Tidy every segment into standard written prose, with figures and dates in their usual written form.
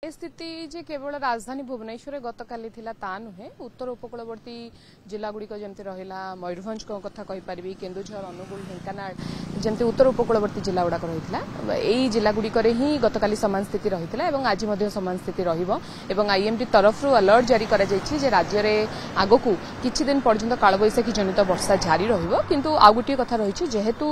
स्थिति जे केवल राजधानी भुवनेश्वर गतकाली ता नुहे उत्तर उपकूलवर्ती जिला गुड़िक जमती रहा मयूरभंज कथा कहीपरि केन्दुझर अनुगुल ढेंकानाल जमती उत्तर उपकूलवर्ती जिला गुड़ाक रही यही जिला गुड़िक ही गतकाली समान स्थिति रही आज समान स्थिति रईएमडी तरफ अलर्ट जारी कर राज्य में आगक किछि दिन पर्यंत कालबैशाखी जनित वर्षा जारी रहिंतु आ गोटे कथा रही जेहेतु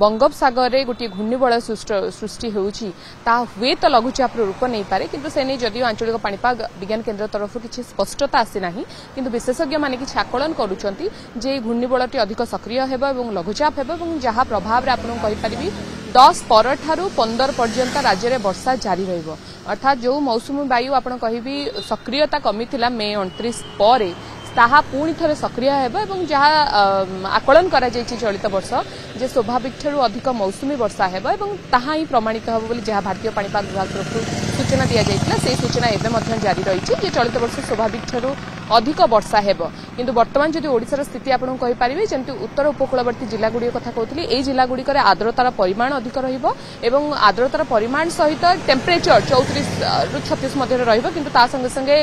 बंगोपसागर में गोटे घूर्णिबलय सृष्टि होउछि ता हुए तो लघुचाप रूप नहीं पारे किंतु से नहीं जदिव आंचलिक पाणीपाग विज्ञान केन्द्र तरफ किसी स्पष्टता आसी ना किंतु विशेषज्ञ माने किछि आकलन करुछंती जे घूर्णिबलटी अधिक सक्रिय हेबो एवं लघुचाप हेबो एवं जहाँ प्रभाव रे आपन कहि परिबी 10 पर 15 पर्यंत राज्य में वर्षा जारी रहिबो अर्थात जो मौसुमी वायु आपन कहिबी सक्रियता कमी थिला मे 29 पर ताहा पुणी थे सक्रिय हेबो जहाँ आकलन करा जायछि चलित वर्ष जे स्वाभाविक ठरू अधिक मौसुमी वर्षा हेबो एवं ताहा ही प्रमाणित हेबो बोली जहाँ भारतीय पाणीपाग विभाग तरफ सूचना दि जाइतिला से सूचना एबे जारी रही जे चलित वर्ष स्वाभाविक ठरू अधिक वर्षा हेबो किंतु वर्तमान जदि ओडिशार स्थिति आपन कहि परिबे जेंति उत्तर उपकूलवर्ती जिला गुडी कथा कहउतली ए जिला गुडी करे आर्द्रतार परिमाण अधिक रहिबो एवं आर्द्रतार परिमाण सहित टेम्परेचर 34 रु 36 मध्ये रहिबो किंतु ता संगे संगे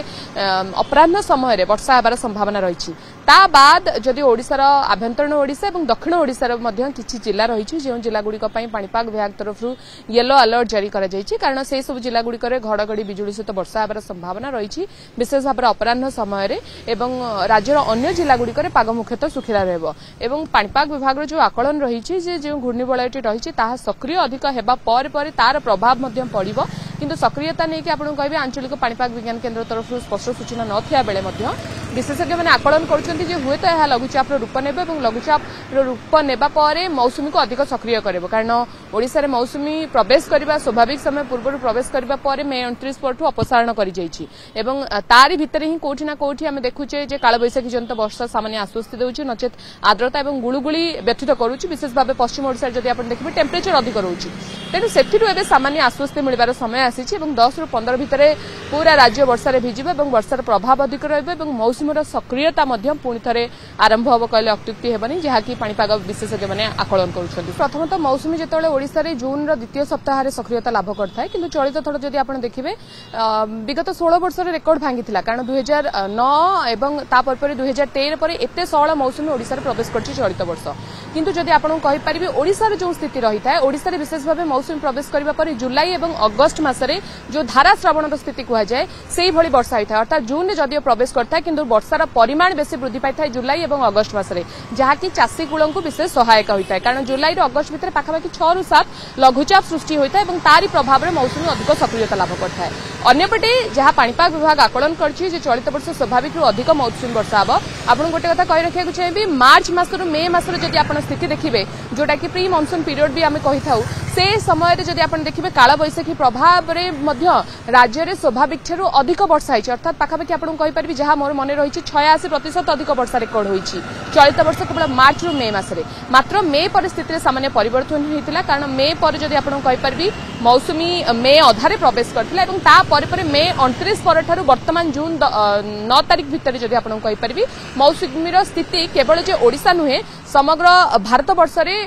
अपराह्न समय रे वर्षा हेबार संभावना रही ता बाद जदि ओडिशार आभ्यंतरण ओडिशा एवं दक्षिण ओडिशार मध्य किछि जिला रही जो जिला गुडी पई पाणीपाग विभाग तरफ येलो अलर्ट जारी करा जायछि कारण से सब जिला गुडी करे घड़घड़ी बिजुली सहित वर्षा हेबार संभावना रही विशेष भाव अपराह्न समय एवं राज्यर अन्य जिला गुडी करे पाग मुख्यतः सुखिला रहबो एवं पाणीपाग विभाग जो आकलन रही जो घूर्णिबलयटी रही सक्रिय अधिक हेबा पर तार प्रभाव मध्य पड़िबो किंतु सक्रियता नहीं कि आपन कहबे आंचलिक पाणीपाग विज्ञान केन्द्र तरफ स्पष्ट सूचना नथिया बेले मध्य विशेषज्ञ मैंने आकलन करछन्ती जे हुए तो यह लघुचाप रूप नेबे एवं लघुचाप रूप नेबा परे मौसुमी को अधिक सक्रिय करबो कारण ओडिसा रे मौसुमी प्रवेश करबा स्वाभाविक समय पूर्व प्रवेश करबा परे मे 29 परठु अपसारण करि जाइछि एवं तारि भितर ही कोठी ना कोठी हम देखुचे जे कालबैशाखी जनित वर्षा सामान्य आश्वस्ति देउछि नचेत आर्द्रता एवं गुळुगुळी व्यथित करूछि विशेष भाव पश्चिम ओडिसा जदि आपण देखिबे टेम्परेचर अधिक रहउछि तेनु सेथिरु एबे सामान्य आश्वस्ति मिलिबार समय आसीछि एवं 10 रु 15 भितर पूरा राज्य वर्षा रे भिजिबो एवं वर्षार प्रभाव अधिक रहबो एवं मौसुमीर सक्रियता मध्य पुणी थे आरंभ हम कहले अत्युक्ति हेबनी जहाँकि पाणीपाग विशेषज्ञ मैंने आकलन करुछन्ति प्रथमतः मौसुमी जेतेबेले ओडिसा रे जून रो द्वितीय सप्ताह रे सक्रियता लाभ करथाय किंतु चलित थर जदि आपण देखिबे विगत 16 वर्ष रे रेकर्ड भांगिथिला कारण 2009 एवं तापर पर 2013 पर एते सळ मौसुमी ओडिसा रे प्रवेश करछि चलित वर्ष किंतु जदि आपण कहि परिबे ओडिसा रे जो स्थिति रही थाए ओडिसा रे विशेष भाव मौसुमी प्रवेश करबा पर जुलाई एवं अगस्त मासरे जो धारा श्रवण स्थिति कुहा जाए सेही भली वर्षा होइथा अर्थात जून रे जदि प्रवेश करथाय किंतु वर्षार परिमाण बेसी वृद्धि पाई जुलाई और अगस्ट मासरे जहाँकि चाषी कूल को विशेष सहायक होता है कारण जुलाई और अगस्ट भितर पाखापाखि 6 रु 7 लघुचाप सृष्टि होता है तारी प्रभाव में मौसुमी अधिक सक्रियता लाभ करता है अन्यपटे जहाँ पाणीपाग विभाग आकलन करछि जे चलित वर्ष स्वाभाविक अधिक मौसुमी वर्षा हम आपन गोटे कथा कहि रखिया चाहिए मार्च मासरु मे मासर जदि आपण स्थिति देखिबे जोटा कि प्री मॉनसून पीरियड भी आमे कहि थाउ से समय रे जदि आपण देखिबे कालबैशाखी प्रभाव रे मध्य राज्य रे स्वाभाविक ठेरु अधिक वर्षा होइछि अर्थात पाखापाखि आपण कहि परबी जहाँ मोर मने रहिछि 86% अधिक वर्षा रेकर्ड होइछि चलित वर्ष केवल मार्च रु मे मासरे मात्र मे परिस्थिति रे सामान्य परिवर्तन होइतिला कारण मे पर जदि आपण कहि परबी मौसुमी मे अधारे प्रवेश करथिला एवं ता पर मे 29 पर ठारू वर्तमान जून 9 तारिख भितर जदि आपण कहि परबी मौसुमीर स्थिति केवल जे ओडिसा नुहे समग्र भारत वर्ष रे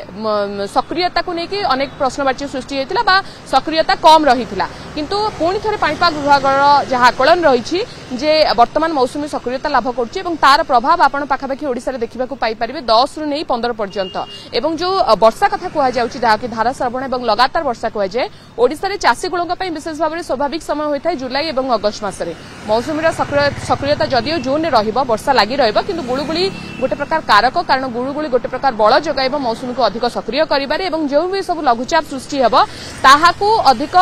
सक्रियता को लेकिन अनेक प्रश्नवाची सृष्टि होइतिला बा सक्रियता कम रहितिला किंतु पुणी थे पाणीपाग विभाग जहाँ आकलन रही जे वर्तमान मौसुमी सक्रियता लाभ करुच्ची एवं तार प्रभाव आपण पाखापाखि ओडिसा रे देखिबाकू पाई परिबे 10 रु नहीं 15 पर्यंत एवं जो वर्षा कथा कुहा जाउची जहाँकि धारा श्रवण एवं लगातार वर्षा कुहा जाए ओडिसा रे चाषी गुळंका पई विशेष भाव में स्वाभाविक समय होइथाय जुलाई एवं अगस्त मासरे मौसुमीर सक्रियता जदियो जून रे रहिबो वर्षा लागि रहिबो किंतु गुळुगुळी गोटे प्रकार कारक कारण गुळुगुळी गोटे प्रकार बळ जगाइबो मौसुमी को अधिक सक्रिय करिबारे एवं जो भी सब लघुचाप सृष्टि हेबो ताहाकू अधिक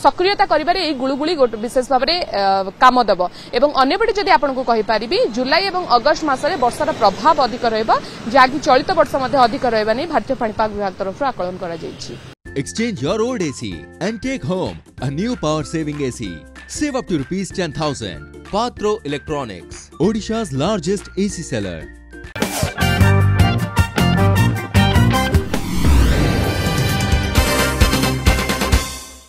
सक्रियता करिबारे एई गुळुगुळी विशेष भाव में काम देव एवं अन्यपटे जदि आपण को कहि परिबी जुलाई एवं अगस्त मासरे वर्षार प्रभाव अधिक रहबा जाकि चलित वर्ष मध्ये अधिक रहबा नै भारतीय पाणीपाग विभाग तरफ आकलन करा जायछि Exchange your old AC and take home a new power saving AC. Save up to ₹10,000. Patro Electronics, Odisha's largest AC seller.